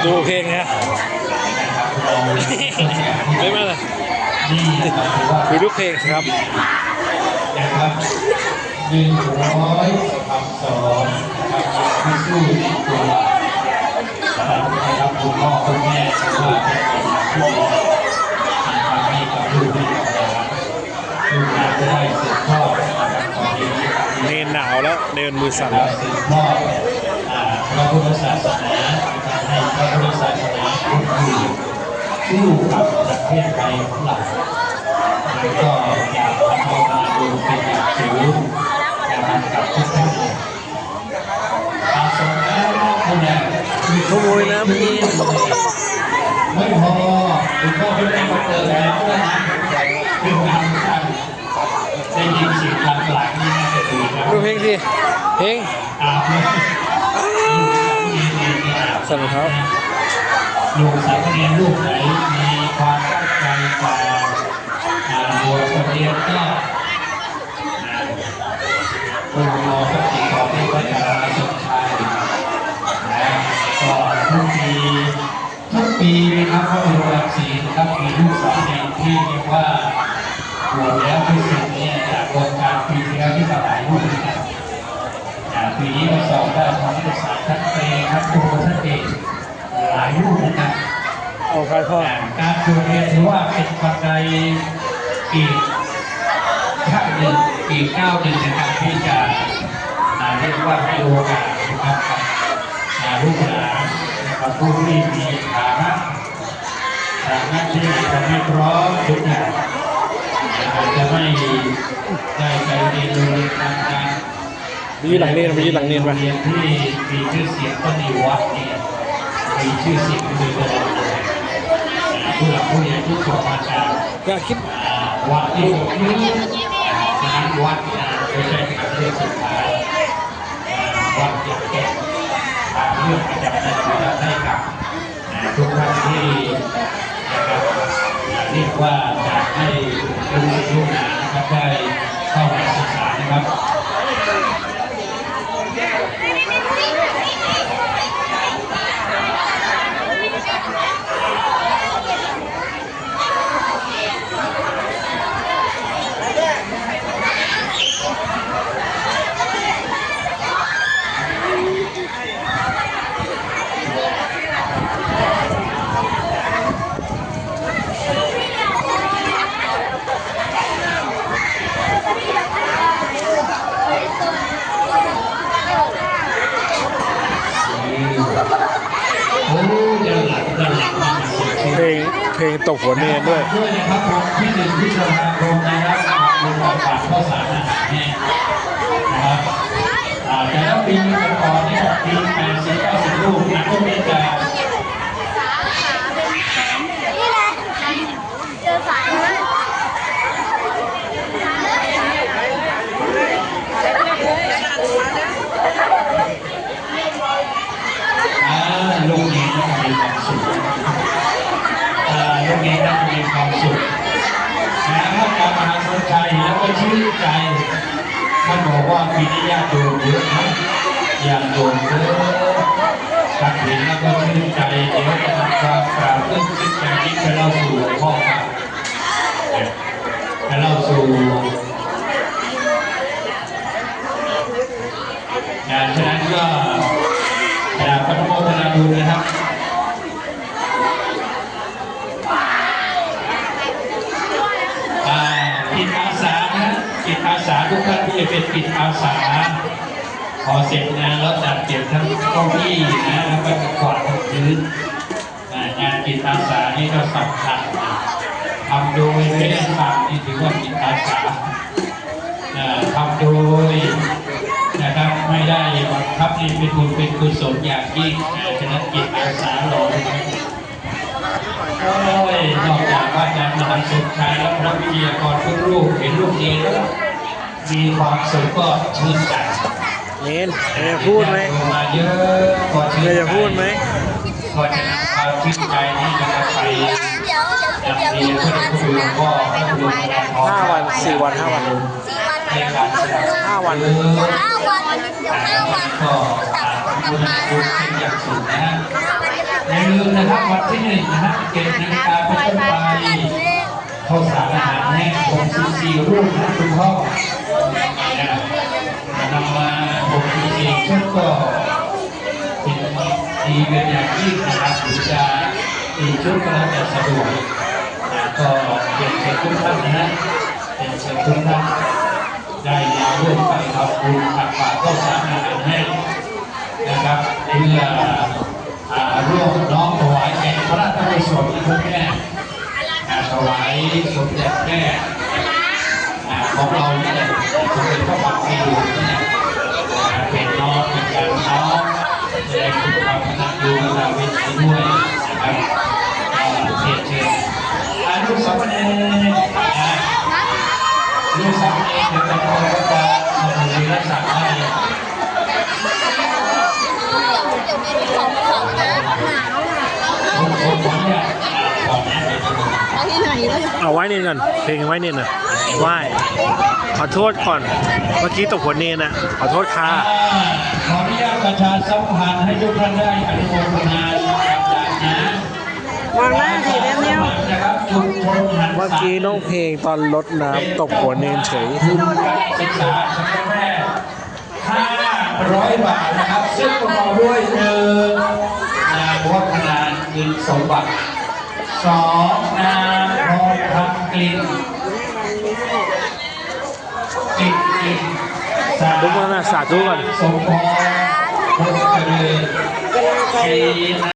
ดูเพลงนะไม่มาเลยดูทุกเพลงครับนะครับ100 คำสอนที่สู้ตัวนะครับคุณพ่อคุณแม่ว่าเป็นผู้ดีทำให้กับลูกให้กับหลานลูกหลานจะได้สืบทอดเนนหนาวแล้วเดินมือสั่นแล้วสืบทอดพระพุทธศาสนาให้พระพุทธศาสนาคุ้มอยู่สู้กับประเทศไทยของเราแล้วก็อยากพัฒนาดูเป็นอย่างสูงนะครับกับทุกท่านอาสมแล้วคนเนี่ยขโมยน้ำกินไม่พอคุณพ่อคุณแม่มาเจอแล้วนะคืองานการได้ยินเสียงหลังนี่น่าจะดีนะดูเพลงสิเพลงสั่นเขาลูกสาวเรียนลูกไหนมีความตั้งใจจะบวชเรียนก็คุณรอก็ติดต่อที่วัดอาสมชัยก็ทุกปีนะครับพระบรมราชินีนะครับมีลูกสาวเรียนที่เรียกว่าบวชแล้วที่สุดเนี่ยจากโครงการปีที่แล้วที่สลายลูกนะครับปีนี้มาสอบได้ทางวิทยาศาสตร์ชั้นเตครับตัวชั้นเอกหลายลูกนะครับโอ้ครับพ่อการบวชเรียนถือว่าเป็นปัจจัยอีกขั้นหนึ่งอีกก้าวหนึ่งนะครับที่จะเรียกว่าให้โอกาสนะครับลูกหลานนะครับผู้ที่มีฐานะที่จะไม่พร้อมทุกอย่างจะไม่ได้ไปเรียนรู้ทางการไปยืนหลังเนียนไปยืนหลังเนียนไปเรียนที่มีชื่อเสียงก็ในวัดเนี่ยมีชื่อเสียงโดยตลอดเลยผู้หลักผู้ใหญ่ผู้ปกครองอยากคิดวัดที่ผมนี้นั้นวัดไม่ใช่การเรียกสุดท้ายวัดอยากแก้เรื่องประจำวันให้กับทุกท่านที่นะครับเรียกว่าอยากให้ลูกหลานนะครับได้เข้ามาศึกษานะครับเพลงตกหัวเนนด้วยนะครับวันที่1 พฤษภาคมนะครับมีการฝากข้าวสารอาหารแห้งนะครับแต่ละปีก่อนเนี่ยปี80-90 ลูกนะก็มีแต่ลูกนี้ต้องมีความสุขลูกนี้ต้องมีความสุขนะครับการมหาสนชัยแล้วก็ชื่นใจท่านบอกว่าปีนี้ญาติโยมเยอะนะญาติโยมเยอะตัดเห็นแล้วก็ชื่นใจเดี๋ยวจะทำความกราบชื่นใจนี้ไปเล่าสู่หลวงพ่อครับไปเล่าสู่ฉะนั้นก็พระโมทนาบุญนะครับจิตอาสานะจิตอาสาทุกท่านที่จะเป็นจิตอาสาพอเสร็จงานแล้วจัดเก็บทั้งเก้าอี้นะแล้วก็กวาดพื้นงานจิตอาสานี่ก็สำคัญทำโดยไม่ได้ทำนี่ถือว่าจิตอาสาทำโดยนะครับไม่ได้บังคับนี่เป็นบุญเป็นกุศลอย่างยิ่งฉะนั้นจิตอาสาหล่อนอกจากว่าจะมาทำสุขใจแล้วพระวิทยากรทุกรูปเห็นรูปนี้แล้วมีความสุขก็ชื่นใจเน้นจะพูดไหมมาเยอะก็ชื่นใจจะพูดไหมก็จะนำความชื่นใจนี้นะครับไปนำเรียนเพื่อคุณหลวงพ่อพระบรมราชา5 วัน 4 วัน 5 วันในการศึกษา5 วันก็ อุณหภูมิเป็นอย่างสูงนะฮะอย่าลืมนะครับวันที่1นะฮะ7 นาฬิกาเป็นต้นไปข้าวสารอาหารแห้ง64 รูปนะคุณพ่อนำมา64 ชุดก็เป็นดีเป็นอย่างยิ่งนะครับหรือจะอีกชุดก็แล้วแต่สะดวกก็เป็นเชิญทุกท่านนะฮะเป็นเชิญทุกท่านได้มาร่วมกันทำบุญตักบาตรข้าวสารอาหารแห้งนะครับเพื่อร่วมน้อมถวายแด่พระราชกุศลคุณแม่ถวายสมเด็จแม่ของเราเนี่ยสมเด็จพระบาทในหลวงเนี่ยเป็นน้องเป็นการน้องแสดงถึงความกตัญญูกตเวทีด้วยนะครับเชิญลูกสามเณรลูกสามเณรเดี๋ยวจะคอยก็จะสมุนรักษาให้คนเนี่ยของเนี่ย เอาไว้เนนก่อนเพลงไว้เนนน่ะไหว้ขอโทษก่อนเมื่อกี้ตกหัวเนนน่ะขอโทษค่ะขออนุญาตประชาสัมพันธ์ให้ทุกท่านได้อนุโมทนานะมองหน้าสิเร็ว เมื่อกี้น้องเพลงตอนลดน้ำตกหัวเนนเฉยทุนการศึกษาสำหรับแม่500 บาทนะครับซึ่งประกอบด้วยนางวัฒนาเงินสมบัติ2นางพรพันกลิ่นทุกคนนะสาธุก่อนสมพรพลเจริญ